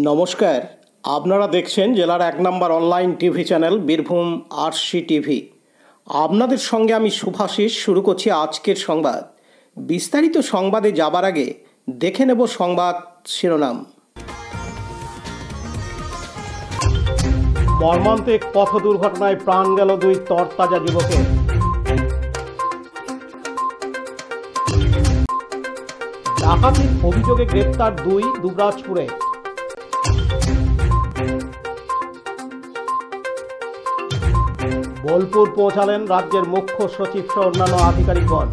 নমস্কার, আপনারা দেখছেন জেলার ১ নম্বর online TV channel Birbhum R C. আপনাদের সঙ্গে আমি শুভাশিস। শুরু করছি আজকের সংবাদ। বিস্তারিত সংবাদে যাবার আগে দেখে নেব সংবাদ শিরোনাম। মর্মান্তিক পথ দুর্ঘটনায় প্রাণ গেল ২ তরতাজা যুবকের। ডাকাতির অভিযোগে গ্রেপ্তার ২ দুবরাজপুরে। বোলপুর পৌঁছালেন রাজ্যের মুখ্য সচিব সহ অন্যান্য আধিকারিকগণ।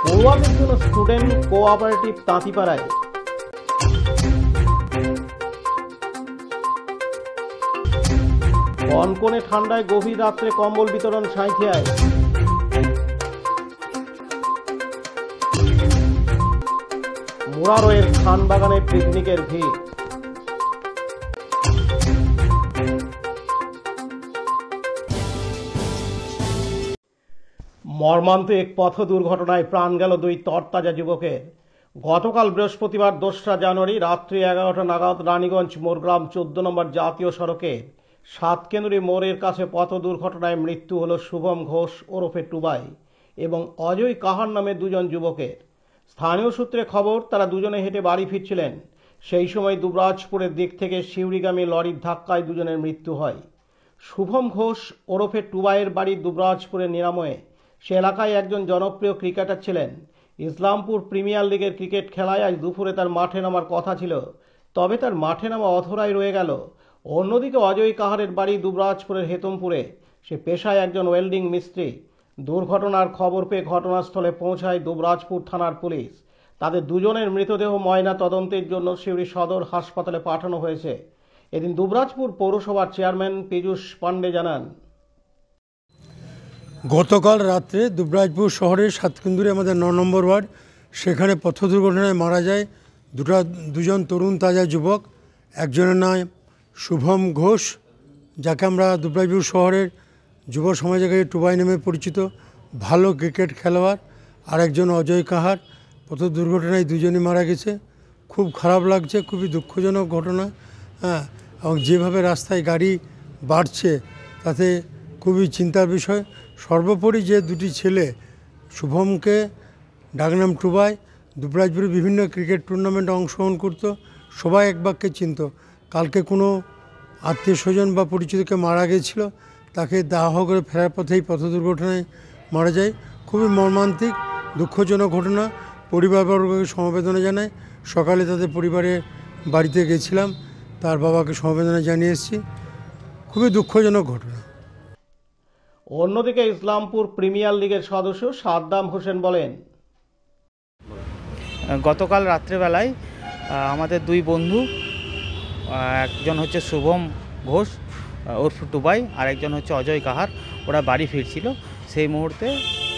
পড়ুয়াদের জন্য স্টুডেন্ট কোঅপারেটিভ তাঁতিপাড়ায়। কনকনে ঠান্ডায় গভীর রাত্রে কম্বল বিতরণ সাঁইথিয়ায়। মুরারোয়ের খানবাগানে পিকনিকের ভিড়। মর্মান্তিক পথ দুর্ঘটনায় প্রাণ গেল ২ তরতাজা যুবকের। গতকাল বৃহস্পতিবার ২রা জানুয়ারি রাত্রি ১১টা নাগাদ রানীগঞ্জ মোরগ্রাম ১৪ নম্বর জাতীয় সড়কে সাতকেন্দ্রী মোড়ের কাছে পথ দুর্ঘটনায় মৃত্যু হল শুভম ঘোষ ওরফে টুবাই এবং অজয় কাহার নামে ২ জন যুবকের। স্থানীয় সূত্রে খবর, তারা দুজনে হেঁটে বাড়ি ফিরছিলেন। সেই সময় দুবরাজপুরের দিক থেকে শিউরিগামী লরির ধাক্কায় দুজনের মৃত্যু হয়। শুভম ঘোষ ওরফে টুবাইয়ের বাড়ি দুবরাজপুরের নিরাময়ে। সে এলাকায় একজন জনপ্রিয় ক্রিকেটার ছিলেন। ইসলামপুর প্রিমিয়ার লিগের ক্রিকেট খেলায় আজ দুপুরে তার মাঠে নামার কথা ছিল, তবে তার মাঠে নামা অধরাই রয়ে গেল। অন্যদিকে অজয় কাহারের বাড়ি দুবরাজপুরের হেতমপুরে। সে পেশায় একজন ওয়েল্ডিং মিস্ত্রি। দুর্ঘটনার খবর পেয়ে ঘটনাস্থলে পৌঁছায় দুবরাজপুর থানার পুলিশ। তাদের দুজনের মৃতদেহ ময়না তদন্তের জন্য সিউড়ি সদর হাসপাতালে পাঠানো হয়েছে। এদিন দুবরাজপুর পৌরসভার চেয়ারম্যান পীযূষ পাণ্ডে জানান, গতকাল রাত্রে দুবরাজপুর শহরের সাতকেন্দুরে আমাদের ৯ নম্বর ওয়ার্ড, সেখানে পথ দুর্ঘটনায় মারা যায় দুজন তরুণ তাজা যুবক। একজনের নাম শুভম ঘোষ, যাকে আমরা দুবরাজপুর শহরের যুব সমাজের কাছে টুবাই নামে পরিচিত, ভালো ক্রিকেট খেলোয়াড়। আর একজন অজয় কাহার। পথ দুর্ঘটনায় দুজনই মারা গেছে। খুব খারাপ লাগছে, খুবই দুঃখজনক ঘটনা। এবং যেভাবে রাস্তায় গাড়ি বাড়ছে তাতে খুবই চিন্তার বিষয়। সর্বোপরি যে 2টি ছেলে, শুভমকে ডাকনাম টুবাই, দুবরাজপুরে বিভিন্ন ক্রিকেট টুর্নামেন্টে অংশগ্রহণ করত, সবাই এক বাক্যে চিনত। কালকে কোনো আত্মীয় স্বজন বা পরিচিতকে মারা গেছিল, তাকে দাহ করে ফেরার পথেই পথ দুর্ঘটনায় মারা যায়। খুবই মর্মান্তিক দুঃখজনক ঘটনা। পরিবারবর্গকে সমবেদনা জানায়। সকালে তাদের পরিবারের বাড়িতে গেছিলাম, তার বাবাকে সমবেদনা জানিয়ে এসেছি। খুবই দুঃখজনক ঘটনা। অন্যদিকে ইসলামপুর প্রিমিয়ার লিগের সদস্য সাদ্দাম হোসেন বলেন, গতকাল রাত্রেবেলায় আমাদের 2 বন্ধু, একজন হচ্ছে শুভম ঘোষ ওরফ টুবাই, আর একজন হচ্ছে অজয় কাহার, ওরা বাড়ি ফিরছিল। সেই মুহূর্তে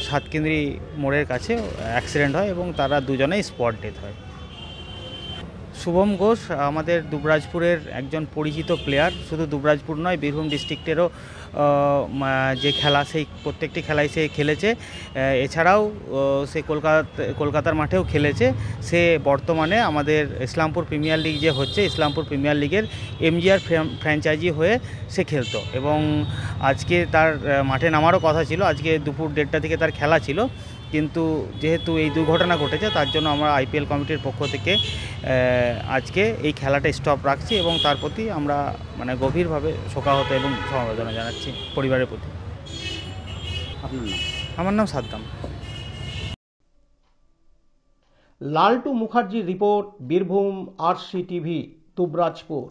সাতকেন্দ্রী মোড়ের কাছে অ্যাক্সিডেন্ট হয় এবং তারা দুজনেই স্পট ডেথ হয়। শুভম ঘোষ আমাদের দুবরাজপুরের একজন পরিচিত প্লেয়ার। শুধু দুবরাজপুর নয়, বীরভূম ডিস্ট্রিক্টেরও যে খেলা, সেই প্রত্যেকটি খেলায় সে খেলেছে। এছাড়াও সে কলকাতার মাঠেও খেলেছে। সে বর্তমানে আমাদের ইসলামপুর প্রিমিয়ার লিগ যে হচ্ছে, ইসলামপুর প্রিমিয়ার লিগের এমজিআর ফ্র্যাঞ্চাইজি হয়ে সে খেলতো এবং আজকে তার মাঠে নামারও কথা ছিল। আজকে দুপুর 1:30 থেকে তার খেলা ছিল, কিন্তু যেহেতু এই দুর্ঘটনা ঘটেছে তার জন্য আমরা আইপিএল কমিটির পক্ষ থেকে আজকে এই খেলাটা স্টপ রাখছি এবং তার প্রতি আমরা গভীরভাবে শোকাহত এবং সমবেদনা জানাচ্ছি পরিবারের প্রতি। আপনার নাম? আমার নাম সাদ্দাম। লালটু মুখার্জির report, Birbhum R TV, Dubrajpur.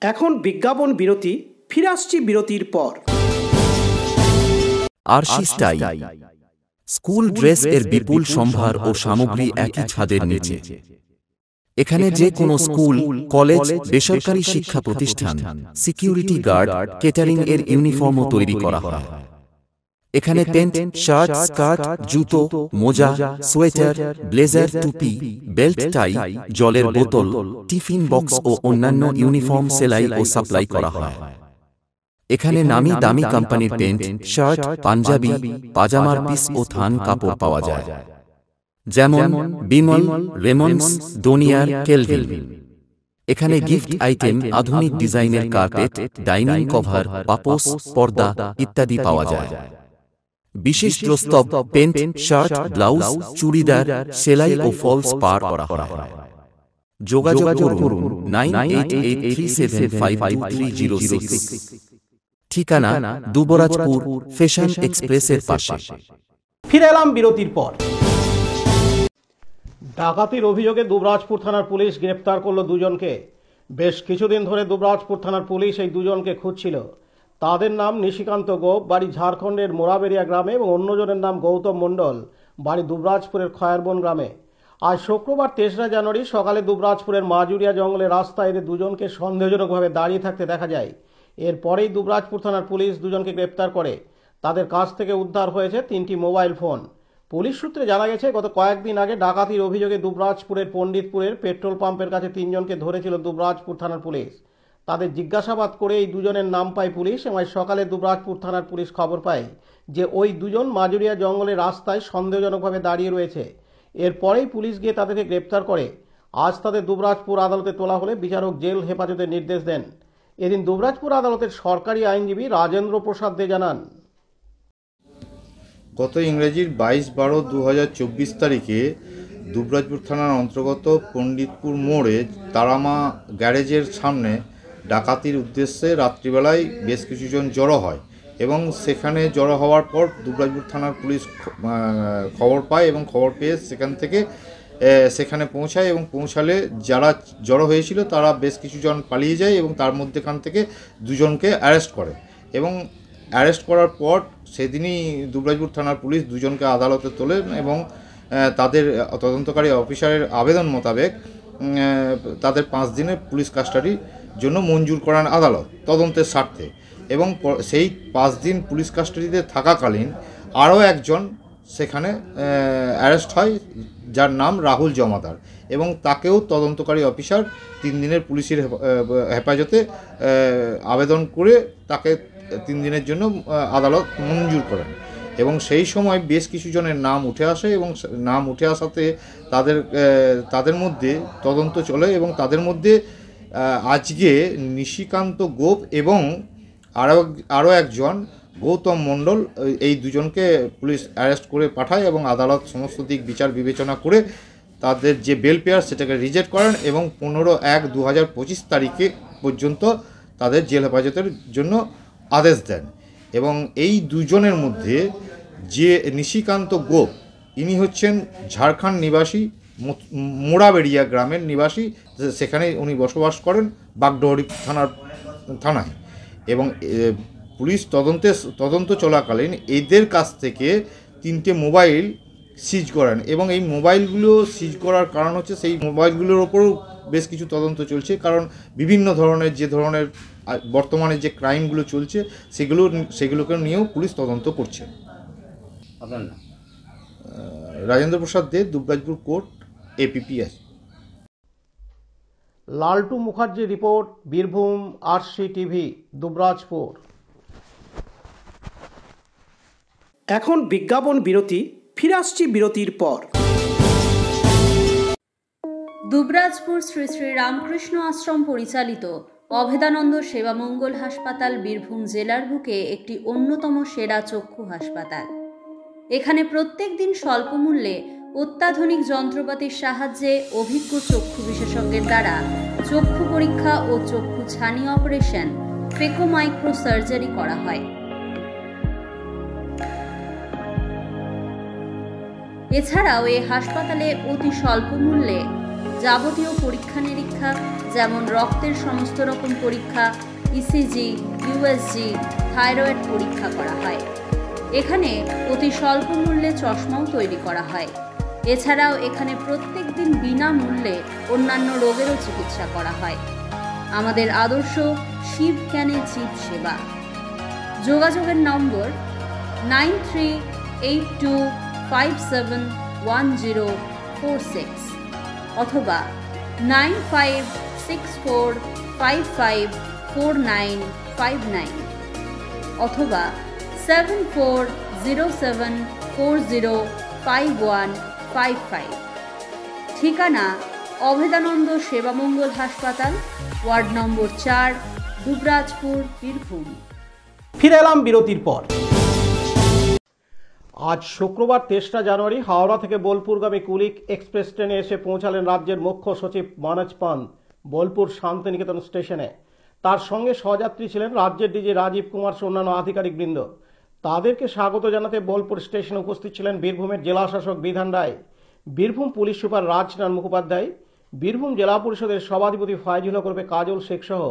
এখন বিজ্ঞাপন বিরতি, ফিরে আসছি বিরতির পর। আরসি স্টাইল স্কুল ড্রেস এর বিপুল সম্ভার ও সামগ্রী একই ছাদের নিচে। এখানে যে কোনো স্কুল, কলেজ, বেসরকারি শিক্ষা প্রতিষ্ঠান, সিকিউরিটি গার্ড, কেটারিং এর ইউনিফর্মও তৈরি করা হয়। এখানে প্যান্ট, শার্ট, স্কার্ট, জুতো, মোজা, সোয়েটার, ব্লেজার, টুপি, বেল্ট, টাই, জলের বোতল, টিফিন বক্স ও অন্যান্য ইউনিফর্ম সেলাই ও সাপ্লাই করা হয়। এখানে নামি দামি কোম্পানির প্যান্ট, শার্ট, পাঞ্জাবি, পাজামার পিস ও থান কাপড় পাওয়া যায়, যেমন বিমল, রেমন্ডস, ডোনিয়ার, কেলভিন। এখানে গিফট আইটেম, আধুনিক ডিজাইনের কার্পেট, ডাইনিং কভার, পাপোশ, পর্দা ইত্যাদি পাওয়া যায়। বিশেষ প্রস্তাব, প্যান্ট, শার্ট, ব্লাউজ, চুড়িদার, সেলাই ও ফলস পার করা হয়। যোগাযোগ করুন 9883752306। ঠিকানা দুবরাজপুর, ফ্যাশন এক্সপ্রেসের পাশে। ফিরে এলাম বিরতির পর। ডাকাতির অভিযোগে দুবরাজপুর থানার পুলিশ গ্রেপ্তার করল দুজনকে। বেশ কিছুদিন ধরে দুবরাজপুর থানার পুলিশ এই দুজনকে খুঁজছিল। তাদের নাম নিশিকান্ত গোপ, বাড়ি ঝাড়খণ্ডের মোরাবেরিয়া গ্রামে, এবং অন্যজনের নাম গৌতম মণ্ডল, বাড়ি দুবরাজপুরের খয়ারবন গ্রামে। আজ শুক্রবার ৩রা জানুয়ারি সকালে দুবরাজপুরের মাজুরিয়া জঙ্গলে রাস্তায় এদের দুজনকে সন্দেহজনকভাবে দাঁড়িয়ে থাকতে দেখা যায়। এরপরেই দুবরাজপুর থানার পুলিশ দুজনকে গ্রেপ্তার করে। তাদের কাছ থেকে উদ্ধার হয়েছে 3টি মোবাইল ফোন। পুলিশ সূত্রে জানা গেছে, গত কয়েকদিন আগে ডাকাতির অভিযোগে দুবরাজপুরের পণ্ডিতপুরের পেট্রোল পাম্পের কাছে 3 জনকে ধরেছিল দুবরাজপুর থানার পুলিশ। তাদের জিজ্ঞাসাবাদ করে এই দুজনের নাম পায় পুলিশ, এবং সকালে দুবরাজপুর থানার পুলিশ খবর পায় যে ওই দুজন মাজুরিয়া জঙ্গলের রাস্তায় সন্দেহজনকভাবে দাঁড়িয়ে রয়েছে। এরপরেই পুলিশ গিয়ে তাদেরকে গ্রেপ্তার করে। আজ তাদের দুবরাজপুর আদালতে তোলা হলে বিচারক জেল হেফাজতের নির্দেশ দেন। এদিন দুবরাজপুর আদালতের সরকারি আইনজীবী রাজেন্দ্র প্রসাদ দে জানান, গত ইংরেজির 22/12/2024 তারিখে দুবরাজপুর থানার অন্তর্গত পণ্ডিতপুর মোড়ে তারামা গ্যারেজের সামনে ডাকাতির উদ্দেশ্যে রাত্রিবেলায় বেশ কিছুজন জড়ো হয়, এবং সেখানে জড়ো হওয়ার পর দুবরাজপুর থানার পুলিশ খবর পায়, এবং খবর পেয়ে সেখানে পৌঁছায়, এবং পৌঁছালে যারা জড়ো হয়েছিল তারা বেশ কিছুজন পালিয়ে যায়, এবং তার মধ্যেখান থেকে দুজনকে অ্যারেস্ট করে। এবং অ্যারেস্ট করার পর সেদিনই দুবরাজপুর থানার পুলিশ দুজনকে আদালতে তোলেন, এবং তাদের তদন্তকারী অফিসারের আবেদন মোতাবেক তাদের 5 দিনের পুলিশ কাস্টাডির জন্য মঞ্জুর করেন আদালত তদন্তের স্বার্থে। এবং সেই 5 দিন পুলিশ কাস্টাডিতে থাকাকালীন আরও একজন সেখানে অ্যারেস্ট হয়, যার নাম রাহুল জমাদার, এবং তাকেও তদন্তকারী অফিসার 3 দিনের পুলিশের হেফাজতে আবেদন করে তাকে 3 দিনের জন্য আদালত মঞ্জুর করেন। এবং সেই সময় বেশ কিছু জনের নাম উঠে আসে, এবং নাম উঠে আসাতে তাদের মধ্যে তদন্ত চলে, এবং তাদের মধ্যে আজকে নিশিকান্ত গোপ এবং আরও একজন গৌতম মণ্ডল, এই দুজনকে পুলিশ অ্যারেস্ট করে পাঠায়, এবং আদালত সমস্ত দিক বিচার বিবেচনা করে তাদের যে বেল পেয়ার সেটাকে রিজেক্ট করেন, এবং 15/1/2025 তারিখে পর্যন্ত তাদের জেল হেফাজতের জন্য আদেশ দেন। এবং এই দুজনের মধ্যে যে নিশিকান্ত গোপ, ইনি হচ্ছেন ঝাড়খণ্ড নিবাসী, মোরাবেরিয়া গ্রামের নিবাসী, সেখানে উনি বসবাস করেন বাগডোহরি থানায়। এবং পুলিশ তদন্ত চলাকালীন এদের কাছ থেকে 3টে মোবাইল সিজ করেন, এবং এই মোবাইলগুলো সিজ করার কারণ হচ্ছে সেই মোবাইলগুলোর ওপরও বেশ কিছু তদন্ত চলছে, কারণ বিভিন্ন ধরনের যে ধরনের বর্তমানে যে ক্রাইমগুলো চলছে সেগুলোকে নিয়েও পুলিশ তদন্ত করছে। আপনার নাম? রাজেন্দ্র প্রসাদ দে, দুবরাজপুর কোর্ট, APPS। লালটু মুখার্জি রিপোর্ট, বীরভূম RCTV, দুবরাজপুর। এখন বিজ্ঞাপন বিরতি, ফিরে আসছি বিরতির পর। দুবরাজপুর শ্রী শ্রী রামকৃষ্ণ আশ্রম পরিচালিত অভেদানন্দ সেবামঙ্গল হাসপাতাল বীরভূম জেলার বুকে একটি অন্যতম সেরা চক্ষু হাসপাতাল। এখানে প্রত্যেক দিন স্বল্প মূল্যে অত্যাধুনিক যন্ত্রপাতির সাহায্যে অভিজ্ঞ চক্ষু বিশেষজ্ঞের দ্বারা চক্ষু পরীক্ষা ও চক্ষু ছানি অপারেশন, ফেকো মাইক্রো সার্জারি করা হয়। এছাড়াও এই হাসপাতালে অতি স্বল্প মূল্যে যাবতীয় পরীক্ষা নিরীক্ষা, যেমন রক্তের সমস্ত রকম পরীক্ষা, ECG, USG, থাইরয়েড পরীক্ষা করা হয়। এখানে অতি স্বল্প মূল্যে চশমাও তৈরি করা হয়। এছাড়াও এখানে প্রত্যেক দিন বিনামূল্যে অন্যান্য রোগেরও চিকিৎসা করা হয়। আমাদের আদর্শ শিব জ্ঞানে জীব সেবা। যোগাযোগের নম্বর 9382571046 অথবা 9564554959। অথবা 7407405155। ঠিকানা অভেদানন্দ সেবামঙ্গল হাসপাতাল, ওয়ার্ড নম্বর 4, দুবরাজপুর, বীরভূম। ফিরে এলাম বিরতির পর। আজ শুক্রবার 23 জানুয়ারি হাওড়া থেকে বোলপুরগামী কুলিক এক্সপ্রেস ট্রেনে এসে পৌঁছালেন রাজ্যের মুখ্য সচিব মনোজ পান্ত বোলপুর শান্তিনিকেতন স্টেশনে। তার সঙ্গে সহযাত্রী ছিলেন রাজ্যের ডিজি রাজীব কুমার সহ অন্যান্য আধিকারিকবৃন্দ। তাদেরকে স্বাগত জানাতে বোলপুর স্টেশনে উপস্থিত ছিলেন বীরভূমের জেলা শাসক বিধান রায়, বীরভূম পুলিশ সুপার রাজনারায়ণ মুখোপাধ্যায়, বীরভূম জেলা পরিষদের সভাধিপতি ফয়জুল হক কাজল শেখ সহ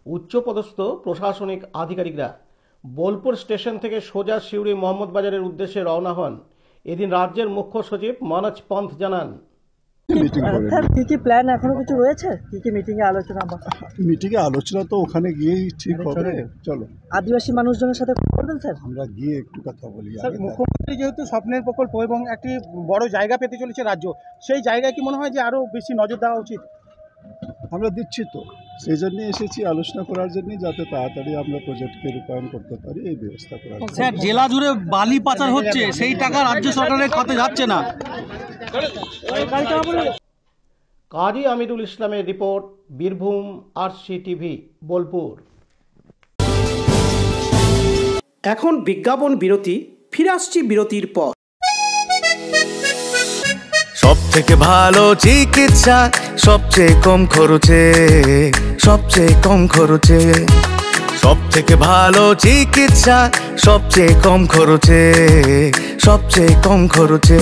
উচ্চপদস্থ প্রশাসনিক আধিকারিকরা। বোলপুর স্টেশন থেকে সোজা সিউড়ি মোহাম্মদ বাজারের উদ্দেশ্যে রওনা হন। এদিন রাজ্যের মুখ্য সচিব মনোজ পান্ত জানান, কি কি প্ল্যান এখনো কিছু রয়েছে, কি কি মিটিং এ আলোচনা? মিটিং এ আলোচনা তো ওখানে গিয়েই ঠিক হবে। চলো, আদিবাসী মানুষজনের সাথে করবেন স্যার? আমরা গিয়ে একটু কথা বলি। মুখ্যমন্ত্রী যেহেতু স্বপ্নের প্রকল্প এবং একটি বড় জায়গা পেতে চলেছে রাজ্য, সেই জায়গায় কি মনে হয় যে আরো বেশি নজর দেওয়া উচিত? আমরা দিচ্ছি তো, সেই জন্য এসেছি আলোচনা করার জন্য, যাতে তাড়াতাড়ি আমরা প্রজেক্টকে রূপায়ণ করতে পারি, এই ব্যবস্থা করার। স্যার, জেলা জুড়ে বালি পাচার হচ্ছে, সেই টাকা রাজ্য সরকারের খাতে যাচ্ছে না। কাজী আমিরুল ইসলামের রিপোর্ট, বীরভূম RCTV, বোলপুর। এখন বিজ্ঞাপন বিরতি, ফিরে আসছি বিরতির পর। সব থেকে ভালো চিকিৎসা, সবচেয়ে কম খরচে, সবচেয়ে কম খরচে। সব থেকে ভালো চিকিৎসা, সবচেয়ে কম খরচে, সবচেয়ে কম খরচে।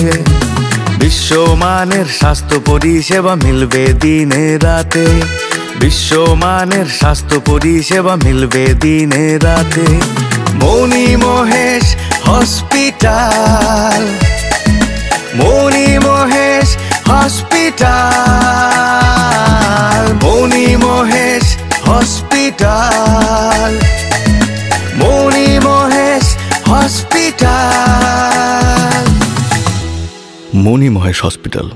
বিশ্বমানের স্বাস্থ্য পরিষেবা মিলবে দিনে রাতে, বিশ্বমানের স্বাস্থ্য পরিষেবা মিলবে দিনে রাতে। মণি মহেশ হসপিটাল, মণি মহেশ হসপিটাল, মণি মহেশ হসপিটাল, মণি মহেশ হসপিটাল। মণি মহেশ হসপিটাল,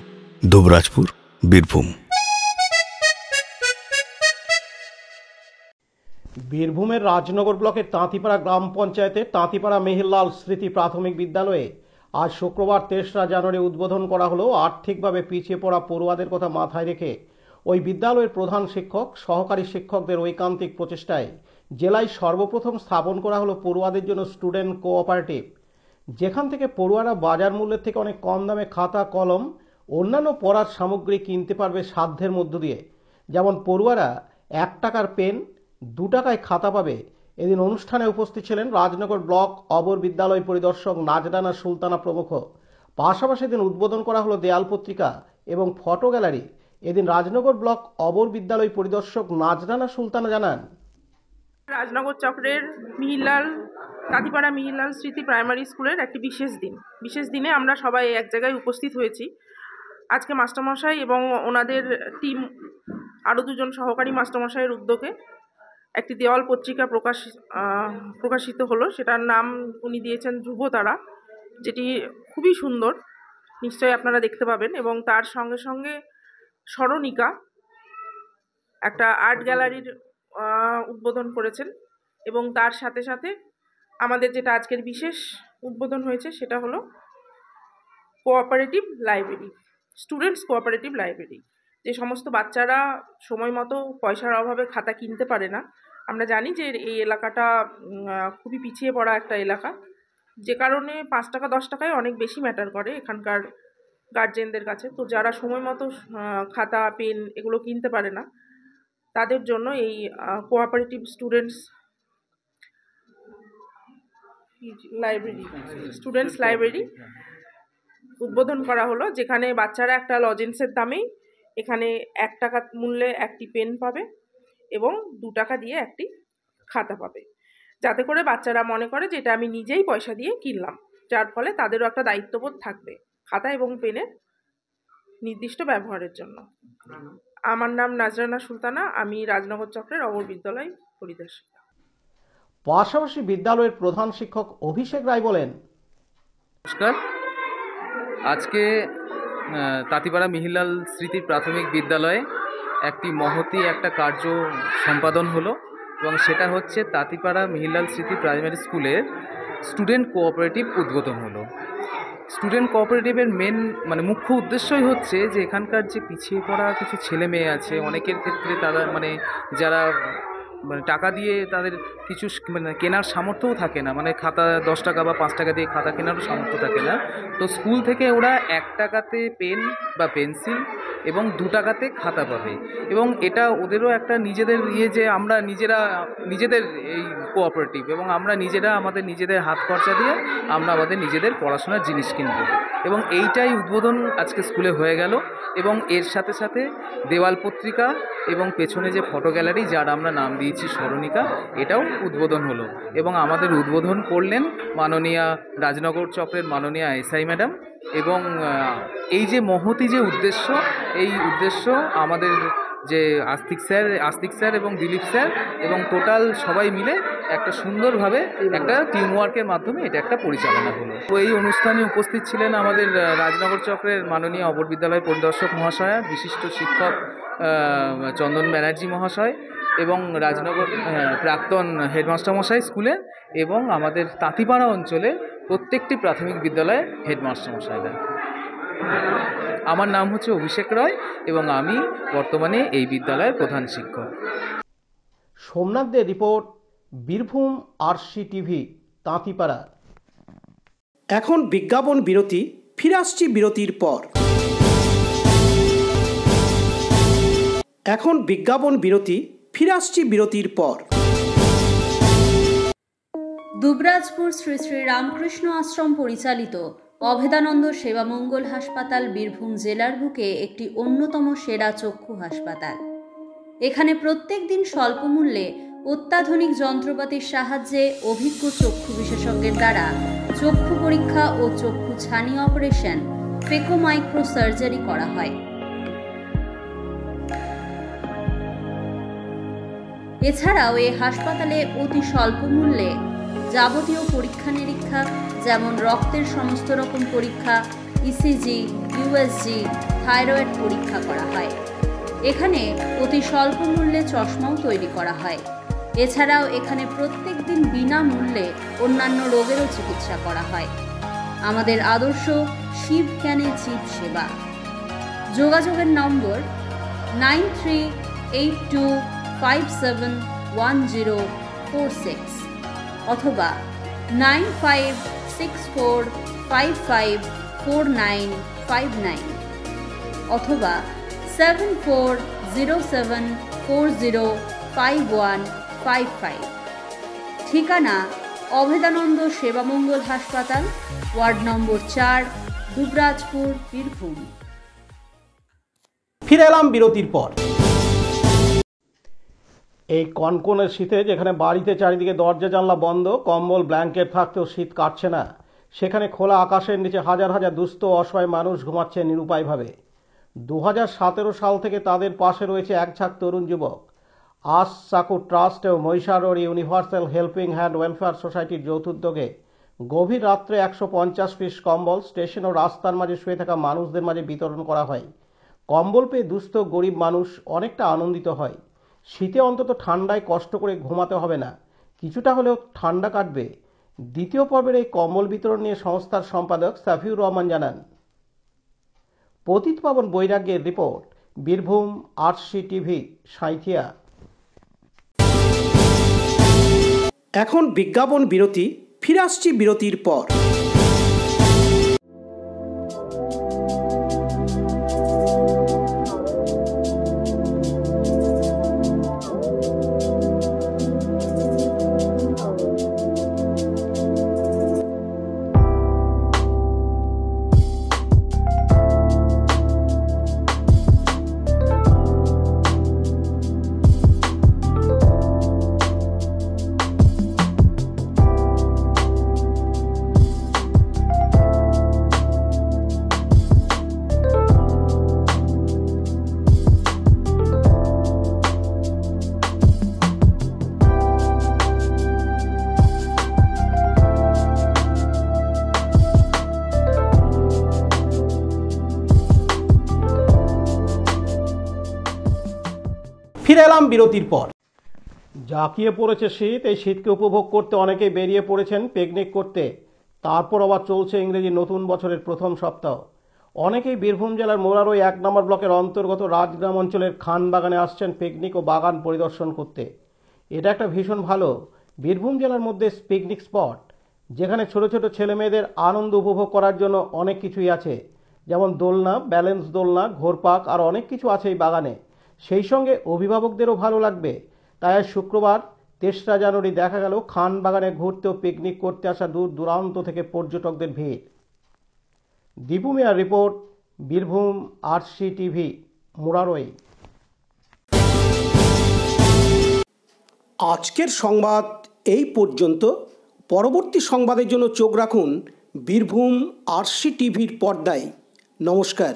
দুবরাজপুর, বীরভূম। বীরভূমের রাজনগর ব্লকের তাঁতিপাড়া গ্রাম পঞ্চায়েতের তাঁতিপাড়া মেহিরলাল স্মৃতি প্রাথমিক বিদ্যালয়ে আজ শুক্রবার 23 জানুয়ারি উদ্বোধন করা হলো। আর্থিকভাবে পিছিয়ে পড়া পড়ুয়াদের কথা মাথায় রেখে ওই বিদ্যালয়ের প্রধান শিক্ষক, সহকারী শিক্ষকদের ঐকান্তিক প্রচেষ্টায় জেলায় সর্বপ্রথম স্থাপন করা হলো পড়ুয়াদের জন্য স্টুডেন্ট কোঅপারেটিভ, যেখান থেকে পড়ুয়ারা বাজার মূল্যের থেকে অনেক কম দামে খাতা, কলম, অন্যান্য পড়ার সামগ্রী কিনতে পারবে সাধ্যের মধ্য দিয়ে। যেমন পড়ুয়ারা 1 টাকার পেন, 2 টাকায় খাতা পাবে। এদিন অনুষ্ঠানে উপস্থিত ছিলেন রাজনগর ব্লক অবর বিদ্যালয় পরিদর্শক নাজরানা সুলতানা প্রমুখ। পাশাপাশি এদিন উদ্বোধন করা হলো দেয়াল পত্রিকা এবং ফটো গ্যালারি। এদিন রাজনগর ব্লক অবর বিদ্যালয় পরিদর্শক নাজরানা সুলতানা জানান, রাজনগর চক্রের মিহিরলাল, তাঁতিপাড়া মিহিরলাল স্মৃতি প্রাইমারি স্কুলের একটি বিশেষ দিনে আমরা সবাই এক জায়গায় উপস্থিত হয়েছি। আজকে মাস্টারমশাই এবং ওনাদের টিম, আরও 2 জন সহকারী মাস্টারমশাইয়ের উদ্যোগে একটি দেওয়াল পত্রিকা প্রকাশিত হলো। সেটার নাম উনি দিয়েছেন ধ্রুবতারা, যেটি খুবই সুন্দর, নিশ্চয়ই আপনারা দেখতে পাবেন। এবং তার সঙ্গে সঙ্গে স্মরণিকা, একটা আর্ট গ্যালারির উদ্বোধন করেছেন। এবং তার সাথে সাথে আমাদের যেটা আজকের বিশেষ উদ্বোধন হয়েছে সেটা হলো cooperative library, students cooperative library. যে সমস্ত বাচ্চারা সময় মতো পয়সার অভাবে খাতা কিনতে পারে না, আমরা জানি যে এই এলাকাটা খুবই পিছিয়ে পড়া একটা এলাকা, যে কারণে 5 টাকা 10 টাকায় অনেক বেশি ম্যাটার করে এখানকার গার্জেনদের কাছে। তো যারা সময় মতো খাতা, পেন এগুলো কিনতে পারে না, তাদের জন্য এই কোঅপারেটিভ স্টুডেন্টস লাইব্রেরি উদ্বোধন করা হলো, যেখানে বাচ্চারা একটা লজেন্সের দামেই এখানে 1 টাকা মূল্যে একটি পেন পাবে এবং 2 টাকা দিয়ে একটি খাতা পাবে, যাতে করে বাচ্চারা মনে করে যে এটা আমি নিজেই পয়সা দিয়ে কিনলাম, যার ফলে তাদেরও একটা দায়িত্ববোধ থাকবে খাতা এবং পেনের নির্দিষ্ট ব্যবহারের জন্য। আমার নাম নাজরানা সুলতানা, আমি রাজনগর চক্রের অবর বিদ্যালয় পরিদর্শিকা। পাশাপাশি বিদ্যালয়ের প্রধান শিক্ষক অভিষেক রায় বলেন, নমস্কার। আজকে তাঁতিপাড়া মিহিরলাল স্মৃতি প্রাথমিক বিদ্যালয়ে একটি মহতী একটা কার্য সম্পাদন হলো। এবং সেটা হচ্ছে তাঁতিপাড়া মিহিরলাল স্মৃতি প্রাইমারি স্কুলের স্টুডেন্ট কোঅপারেটিভ উদ্বোধন হলো। স্টুডেন্ট কোঅপারেটিভের মানে মুখ্য উদ্দেশ্যই হচ্ছে যে এখানকার যে পিছিয়ে পড়া কিছু ছেলে মেয়ে আছে, অনেকের ক্ষেত্রে তারা মানে যারা মানে টাকা দিয়ে তাদের কিছু মানে কেনার সামর্থ্যও থাকে না, মানে খাতা 10 টাকা বা 5 টাকা দিয়ে খাতা কেনারও সামর্থ্য থাকে না। তো স্কুল থেকে ওরা 1 টাকাতে পেন বা পেন্সিল এবং 2 টাকাতে খাতা পাবে, এবং এটা ওদেরও একটা নিজেদের যে আমরা নিজেদের এই কোঅপারেটিভ, এবং আমরা নিজেরা আমাদের নিজেদের হাত খরচা দিয়ে আমরা আমাদের নিজেদের পড়াশোনার জিনিস কিনব, এবং এইটাই উদ্বোধন আজকে স্কুলে হয়ে গেল। এবং এর সাথে সাথে দেওয়াল পত্রিকা এবং পেছনে যে ফটো গ্যালারি, যার আমরা নাম দিয়েছি স্মরণিকা, এটাও উদ্বোধন হলো। এবং আমাদের উদ্বোধন করলেন মাননীয়া রাজনগর চক্রের মাননীয়া এসআই ম্যাডাম। এবং এই যে মহতি যে উদ্দেশ্য, এই উদ্দেশ্য আমাদের যে আস্তিক স্যার এবং দিলীপ স্যার এবং টোটাল সবাই মিলে একটা সুন্দরভাবে একটা টিমওয়ার্কের মাধ্যমে এটা একটা পরিচালনা হলো। তো এই অনুষ্ঠানে উপস্থিত ছিলেন আমাদের রাজনগর চক্রের মাননীয় অপর বিদ্যালয় পরিদর্শক মহাশয়া, বিশিষ্ট শিক্ষক চন্দন ব্যানার্জি মহাশয়, এবং রাজনগর প্রাক্তন হেডমাস্টার মশাই স্কুলে, এবং আমাদের তাঁতিপাড়া অঞ্চলে প্রত্যেকটি প্রাথমিক বিদ্যালয়ের হেডমাস্টার মশাইরা। আমার নাম হচ্ছে অভিষেক রয় এবং আমি বর্তমানে এই বিদ্যালয়ের প্রধান শিক্ষক। সোমনাথ দে রিপোর্ট, বীরভূম আরসি টিভি, তাঁতিপাড়া। এখন বিজ্ঞাপন বিরতি, ফিরে আসছি বিরতির পর। এখন বিজ্ঞাপন বিরতি, ফিরে আসছি বিরতির পর। দুবরাজপুর শ্রী শ্রী রামকৃষ্ণ আশ্রম পরিচালিত অভেদানন্দ সেবামঙ্গল হাসপাতাল বীরভূম জেলার বুকে একটি অন্যতম সেরা চক্ষু হাসপাতাল। এখানে প্রত্যেক দিন স্বল্প মূল্যে অত্যাধুনিক যন্ত্রপাতির সাহায্যে অভিজ্ঞ চক্ষু বিশেষজ্ঞের দ্বারা চক্ষু পরীক্ষা ও চক্ষু ছানি অপারেশন, ফেকো মাইক্রো সার্জারি করা হয়। এছাড়াও এই হাসপাতালে অতি স্বল্প মূল্যে যাবতীয় পরীক্ষা নিরীক্ষা যেমন রক্তের সমস্ত রকম পরীক্ষা, ইসিজি, ইউএসজি, থাইরয়েড পরীক্ষা করা হয়। এখানে অতি স্বল্প মূল্যে চশমাও তৈরি করা হয়। এছাড়াও এখানে প্রত্যেক দিন বিনামূল্যে অন্যান্য রোগেরও চিকিৎসা করা হয়। আমাদের আদর্শ শিব জ্ঞানে জীব সেবা। যোগাযোগের নম্বর 9382571046 অথবা 9564554959 অথবা 7407405155। ঠিকানা অভেদানন্দ সেবামঙ্গল হাসপাতাল, ওয়ার্ড নম্বর 4, দুবরাজপুর, বীরভূম। ফিরে এলাম বিরতির পর। এই কনকনে শীতে যেখানে বাড়িতে চারিদিকে দরজা জানলা বন্ধ, কম্বল ব্ল্যাঙ্কেট থাকতেও শীত কাটছে না, সেখানে খোলা আকাশের নিচে হাজার হাজার দুস্থ অসহায় মানুষ ঘুমাচ্ছে নিরুপায়ভাবে। 2017 সাল থেকে তাদের পাশে রয়েছে এক ঝাঁক তরুণ যুবক। আস সাকু ট্রাস্ট ও Mahishadal universal helping hand welfare সোসাইটির যৌথ উদ্যোগে গভীর রাত্রে 150 পিস কম্বল স্টেশন ও রাস্তার মাঝে শুয়ে থাকা মানুষদের মাঝে বিতরণ করা হয়। কম্বল পেয়ে দুস্থ গরিব মানুষ অনেকটা আনন্দিত হয়। শীতে অন্তত ঠান্ডায় কষ্ট করে ঘুমাতে হবে না, কিছুটা হলেও ঠান্ডা কাটবে। দ্বিতীয় পর্বের এই কম্বল বিতরণ নিয়ে সংস্থার সম্পাদক সাফিউর রহমান জানান। পতিত পাবন বৈরাগ্যের report, Birbhum R C, TV. এখন বিজ্ঞাপন বিরতি, ফিরে আসছি বিরতির পর। ফিরে এলাম বিরতির পর। জাঁকিয়ে পড়েছে শীত। এই শীতকে উপভোগ করতে অনেকেই বেরিয়ে পড়েছেন পিকনিক করতে। তারপর আবার চলছে ইংরেজি নতুন বছরের প্রথম সপ্তাহ। অনেকেই বীরভূম জেলার মোরারই 1 নম্বর ব্লকের অন্তর্গত রাজগ্রাম অঞ্চলের খান বাগানে আসছেন পিকনিক ও বাগান পরিদর্শন করতে। এটা একটা ভীষণ ভালো বীরভূম জেলার মধ্যে পিকনিক স্পট, যেখানে ছোট ছোট ছেলে মেয়েদের আনন্দ উপভোগ করার জন্য অনেক কিছুই আছে, যেমন দোলনা, ব্যালেন্স দোলনা, ঘোরপাক আর অনেক কিছু আছে এই বাগানে। সেই সঙ্গে অভিভাবকদেরও ভালো লাগবে। তাই আজ শুক্রবার 3রা জানুয়ারি দেখা গেল খান বাগানে ঘুরতে ও পিকনিক করতে আসা দূর দূরান্ত থেকে পর্যটকদের ভিড়। দীপু মিয়ার রিপোর্ট, বীরভূম RCTV, মোরারই। আজকের সংবাদ এই পর্যন্ত। পরবর্তী সংবাদের জন্য চোখ রাখুন বীরভূম RCTVর পর্দায়। নমস্কার।